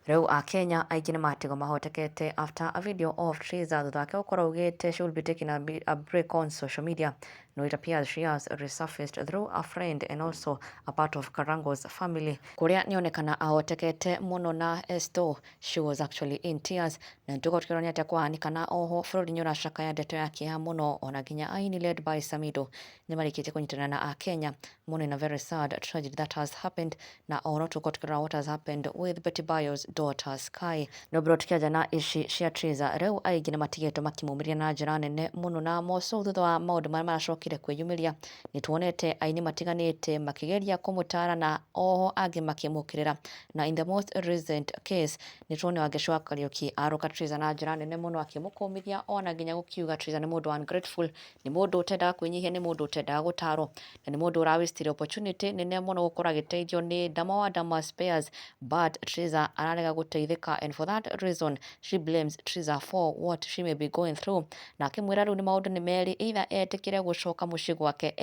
Reu a Kenya aigine matigo mahotekete after a video of Triza thutha ukorwo ugite she will be taking a break on social media. No, it appears she has resurfaced through a friend and also a part of Karango's family. Kuria nionekana ahotekete muno na esto. She was actually in tears. Na ntuko tukironi ati kwahanikana oho Florida nyora shaka ya ndeto yake ya muno ona ginya aini led by Samido. Nimarikite kunyitana na a Kenya muno in a very sad tragedy that has happened. Na ono tuko tukirona what has happened with Betty Bayo's daughter Sky. No bro tukiaja na ishi cia Triza reu aigine matigeto makimumiria na njira nene muno na moso thutha wa maundu maria maracokire kwiyumiria. Nituonete aini matiganite makigeria kumutara na oho angi makimukirira. Na in the most recent case nituone Wangeci Kariuki aruka Triza na njira nene muno akimukumithia ona ginya gukiuga Triza ni mundu ungrateful, ni mundu utendaga kwinyihia, ni mundu utendaga gutaro, na ni mundu urawistire opportunity nene muno gukora giteithio ni Ndama wa Ndama Spares, but Triza ararega guteithika, and for that reason she blames Triza for what she may be going through. Na akimwira riu ni maundu ni meri, either etikire gucoka mucii gwake,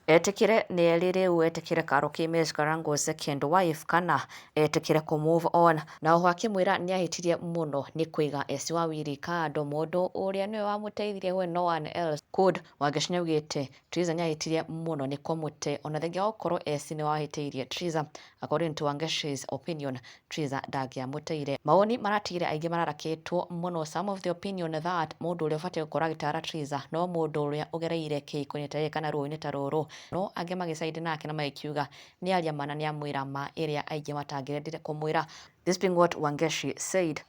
etikire ni erire u etikire Karuki Miss Karango's second wife, kana etikire ku move on. Na oho akimwira ni ahitirie muno ni kuiga esi wa wiri kando, mundu uria niwe wamuteithirie when no one else could. Wangeci niaugite Triza ni ahitirie muno ni kumute ona thengia okorwo esi ni wahitiirie Triza. According to Wangeci's opinion, Triza ndagiamuteire. Maoni maratigire aigi mararakitwo muno. Some of the opinion that mundu uria ubatie gukora gitara Triza no mundu uria ugereire kiikunyitire kana ruini ta ruru. No angi magicaide nake na magikiuga ni aria mana ni amwira ma iria aigi matangirendire kumwira. This being what Wangeci said.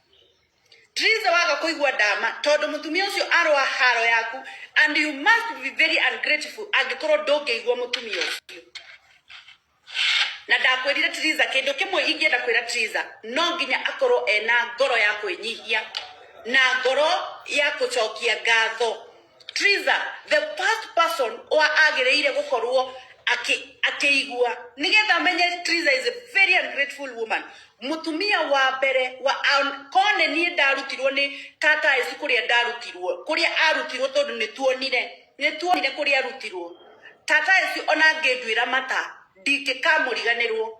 Triza waga kuigwa Ndama tondu mutumia ucio arwa haro yaku, and you must be very ungrateful angikorwo ndungeigwa mutumia ucio. Na ndakwirire Triza kindu kimwe ingienda kwira Triza, no nginya akorwo ena ngoro ya kwinyihia na ngoro ya gucokia ngatho. Triza, the first person wa agireire gukorwo akiigwa nigetha menye Triza is a very ungrateful woman. Mutumia wa mbere wa kone nie ndarutirwo ni tata esi kuria arutirwo tondu nituonire kuria arutirwo. Tata esi ona ngedwira mata ndingikamuriganirwo.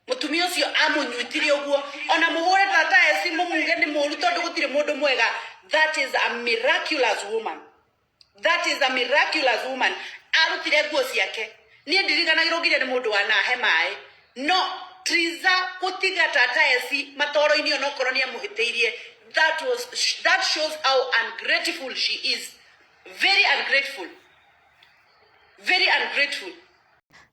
Mutumia ucio amunyuitirie uguo, ona muhure tata esi mumuge ni muru tondu gutire mundu mwega. That is a miraculous woman. That is a miraculous woman. Arutire nguo ciake nie ndiriganagirwo nginya ni mundu wanahe mai. No, Triza gutiga tata esi matoro-ini ona okorwo ni amuhiteirie, that shows how ungrateful she is. Very ungrateful. Very ungrateful.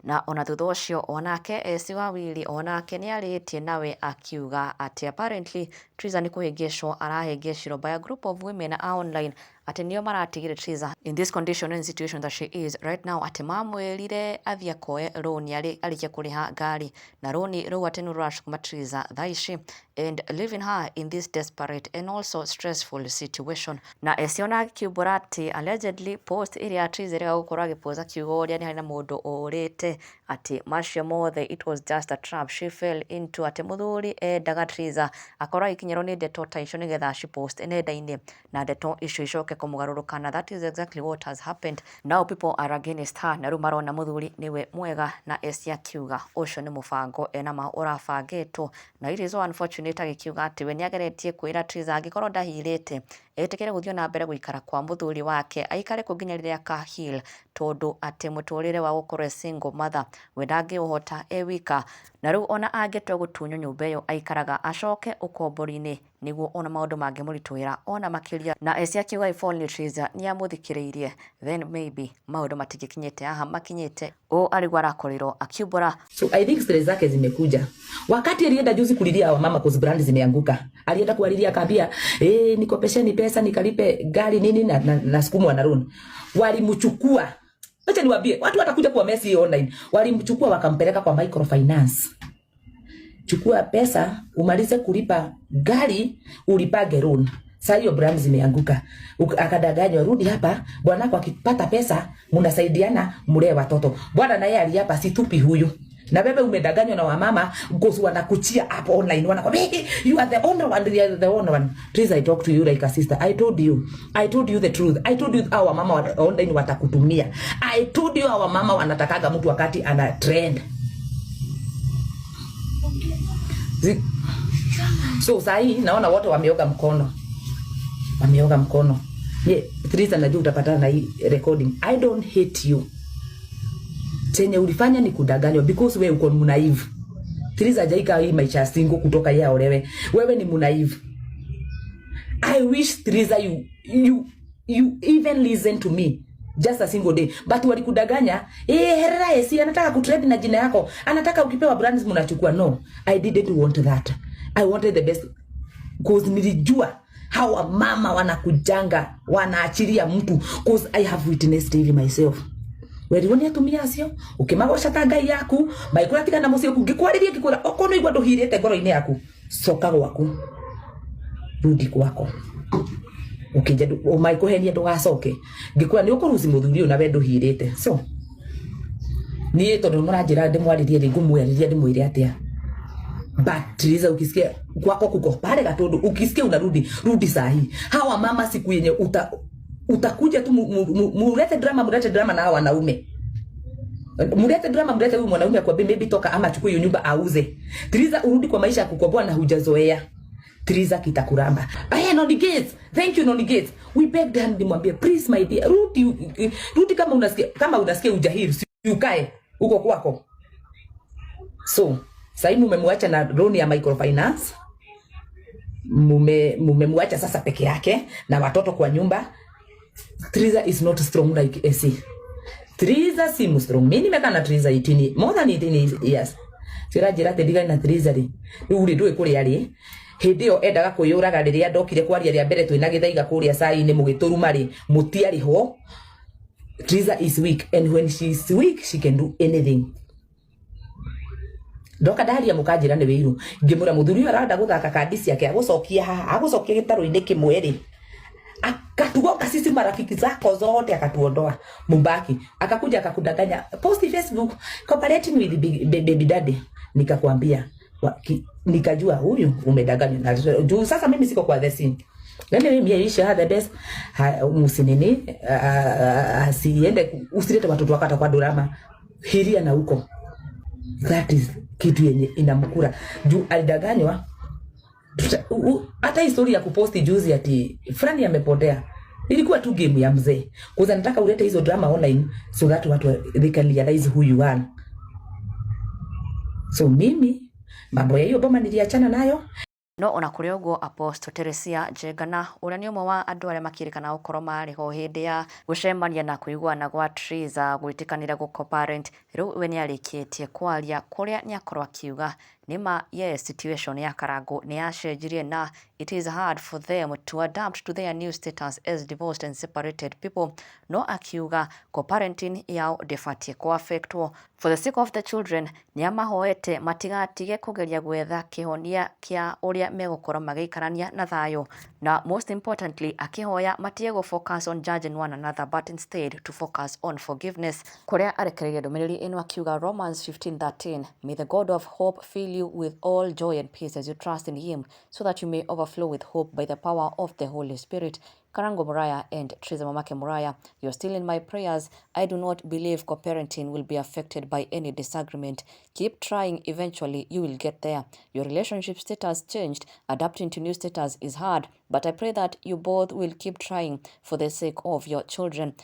Na ona thutha ucio onake esi wa wiri onake ni aritie nawe akiuga ati apparently Triza ni kuhingicwo arahingicirwo by a group of women online ati nio maratigire Triza in this condition and situation that she is right now, ati mamwirire athia koe roni arikia kuriha ngari na roni rau ati nurashukuma Triza thaici and leaving her in this desperate and also stressful situation. Na esiona akiubura ati allegedly post iria Triza ria gukorwo agipoza kiugo uria ni hari na mundu urite ati macio mothe it was just a trap she fell into, ati muthuri endaga Triza akorwo ikinyero ni ndeto ta icio nigetha she post nenda-ini na ndeto icio icoke kumugarurukana. That is exactly what has happened. Now people are against her na riu marona muthuri niwe mwega na esi akiuga ucio ni mubango enama urabangitwo. Na it is so unfortunate agikiuga ati we niageretie kwira Triza angikorwo ndahirite etikire guthio na mbere guikara kwa muthuri wake aikare kunginya riria kahil, tondu ati muturire wa gukorwo single mother we ndangiuhota wika. Na riu ona angetwa gutunyo nyumba iyo aikaraga acoke ukombori-ini niguo ona maundu mangimurituira ona makiria. Na esi akiuga if only Triza ni amuthikiriirie then maybe maundu matigikinyite haha makinyite o aligwa rakorirwo akiubura. So I think stress zake zimekuja wakati alienda juzi kulilia wa mama cause brand zimeanguka. Alienda kualilia akambia nikopesheni pesa nikalipe gari nini na sukumwa na loan. Walimchukua, acha niwaambie watu watakuja kwa message online, walimchukua wakampeleka kwa microfinance. Chukua pesa umalize kulipa gari ulipage loan. Sasa hiyo brand zimeanguka. Akadanganywa, rudi hapa bwanako akipata pesa mnasaidiana mlee watoto. Bwana naye aliapa situpi huyu. Na bebe umedanganywa na wamama gozi wanakuchia hapo online wanakwambia you are the only one, you are the only one. Please, I talk to you like a sister. I told you the truth. I told you our mama online watakutumia. I told you our mama wanatakaga mtu wakati ana trend. So sahi naona wote wameoga mkono. Wameoga mkono. Teresa najua utapatana na hii recording. I don't hate you. Chenye ulifanya ni kudanganywa because wewe uko naive. Teresa hajaika hii maisha single kutoka yeye olewe. Wewe ni naive. I wish Teresa you even listen to me just a single day. But walikudanganya, Herera esi anataka kutrade na jina yako. Anataka ukipewa brands mnachukua. No, I didn't want that. I wanted the best because nilijua hawa mama wanakujanga, wanaachilia mtu because I have witnessed it myself. Weri woni atumia cio ukimagosha tangai yaku maikura tiga na mucio kungikwaririe kikura okono igwa nduhirite ngoro-ini yaku soka gwaku rudi kwako ukije umaikuhenia ndugacoke ngikura ni ukuruci muthuri una we nduhirite so ni tondu muranjira ndimwaririe ringu mwaririe ndimwire atia but Teresa ukisikia kwako kuko pale gatundu ukisikia unarudi sahi hawa mama siku yenye utakuja tu mulete drama na hawa wanaume. Mulete drama huyu mwanaume akwambie maybe toka ama chukue hiyo nyumba auze. Teresa urudi kwa maisha ya kukomboa na hujazoea. Teresa kitakuramba. Noni Gates. Thank you Noni Gates. We begged her nimwambie please my dear rudi kama unasikia ujahiri ukae uko kwako. So, sasa mmemwacha na loan ya microfinance. Mmemwacha sasa peke yake na watoto kwa nyumba. Teresa is not strong like AC. Teresa si strong. Mimi nimekaa na Teresa 18 more than 18 years. Sirajira tediga na Teresa ri. Uri ndwe kuri ari. Hindio endaga kuyuraga riria ndokire kwaria ria mbere twina githaiga kuria sai-ini mugituruma ri mutiari ho. Teresa is weak and when she is weak she can do anything. Ndoka ndaria mukajira ni wiru. Ngimura muthuri aranda guthaka kandi ciake agucokia haha agucokia gitaro-ini kimwe ri. Akatuoka sisi marafiki zako zote akatuondoa Mubaki akakuja akakudanganya post Facebook cooperating with baby daddy nikakwambia nikajua huyu umedanganya na juu sasa mimi siko kwa the scene mimi Aisha the best musinini asiende usilete watoto wakata kwa drama hiria na huko that is kitu yenye inamkura juu alidanganywa. Hata historia ya kuposti juzi ati fulani amepotea ilikuwa tu game ya mzee kwa sababu nataka ulete hizo drama online so that watu they can realize who you are. So mimi mambo ya hiyo boma niliachana nayo. No ona kuri uguo Apostle Teresia Njengana uria ni umwe wa andu aria makirikana ukoro mari ho hindi ya gucemania na kuiguana gwa Teresa gwitikanira guco-parent riu we ni arikitie kwaria kuria ni akorwo akiuga nima yes situation ya Karangu ni yacenjirie na it is hard for them to adapt to their new status as divorced and separated people. No akiuga co-parenting yao defatie ko affectwo for the sake of the children ni amahoete matigatige kugeria gwetha kihonia kia uria megukora magikarania na thayo na most importantly akihoya matige go focus on judging one another but instead to focus on forgiveness. Kuria arekereria ndomereri ino akiuga Romans 15:13 may the God of hope fill you with all joy and peace as you trust in him so that you may overflow with hope by the power of the Holy Spirit. Karango Muraya and Teresa Mamake Muraya, you're still in my prayers. I do not believe co-parenting will be affected by any disagreement. Keep trying, eventually you will get there. Your relationship status changed. Adapting to new status is hard, but I pray that you both will keep trying for the sake of your children.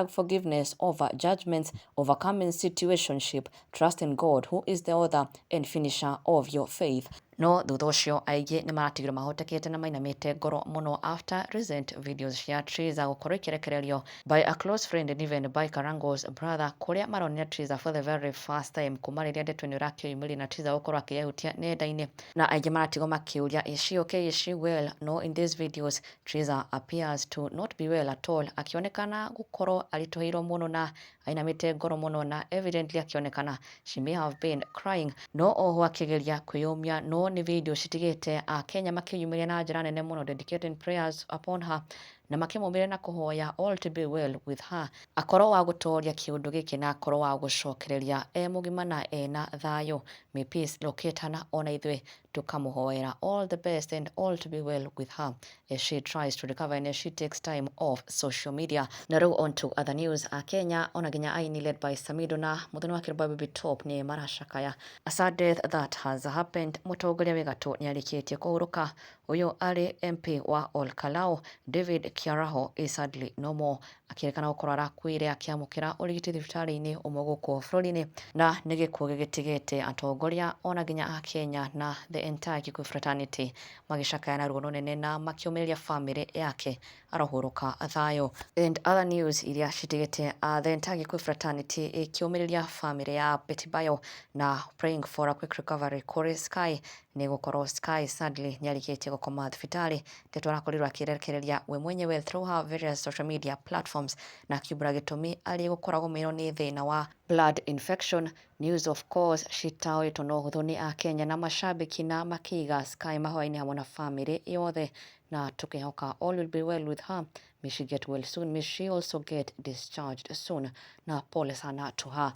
#forgiveness over judgments, overcoming situationship, trust in God who is the author and finisher of your faith. No thutha ucio aingi ni maratigirwo mahotekete na mainamite ngoro muno after recent videos cia Teresa gukorwo ikirekererio by a close friend and even by Karango's brother kuria maronire Teresa for the very first time kuma riria ndeto ni urakiyumiri na Teresa gukorwo akiyehutia nenda-ini na aingi maratigwo makiuria is she okay, is she well? No, in these videos Teresa appears to not be well at all, akionekana gukorwo aritoheirwo muno na ainamite ngoro muno na evidently akionekana she may have been crying. No oho akigeria kwiyumia no ni video citigite a Kenya makiyumiria na njira nene muno dedicating prayers upon her. na makimũmbĩre na kũhoya all to be well with her akorwo wa gũtooria kĩũndũ gĩkĩ na akorwo wa gũcokereria mũgima na ena thayũ. May peace locate her, ona ithuĩ tukamũhoera all the best and all to be well with her as she tries to recover and as she takes time off social media. Na rĩu on to other news. Kenya ona nginya aini led by Samido na mũthoni wa Kirũba Baby Top nĩ maracakaya a sad death that has happened. Mũtongoria wĩ gatũ nĩarĩkĩtie kũhurũka. Ũyũ arĩ MP wa Ol Kalou David Kiaraho is sadly no more, akĩrĩkana gũkorwo arakuire akĩamũkĩra ũrigiti thibitarĩ-inĩ ũmwe gũkũ bũrũri-inĩ, na nĩ gĩkuũ gĩgĩtigĩte atongoria ona nginya a Kenya na the entire Kikuyu fraternity magĩcakaya na ruo rũnene na makiũmĩrĩria family yake arohũrũka thayũ. And other news iria citigĩte the entire Kikuyu fraternity ĩkĩũmĩrĩria family ya Betty Bayo na praying for a quick recovery kũrĩ Sky nĩ gũkorwo Sky sadly nĩarĩkĩtie gũkoma thibitarĩ. Ndeto arakorirwo akĩrekereria we mwenyewe through her various social media platforms na akiumbũra gĩtũmi arĩ gũkoragwo gũmĩrwo nĩ thĩna wa blood infection. News of course citaũĩtwo na ũhũthũ nĩ Akenya na mashabiki na makĩiga Sky mahoya-inĩ hamwe na family yothe, na tũkĩhoka all will be well with her. May she get well soon. May she also get discharged soon. Na pole sana to her.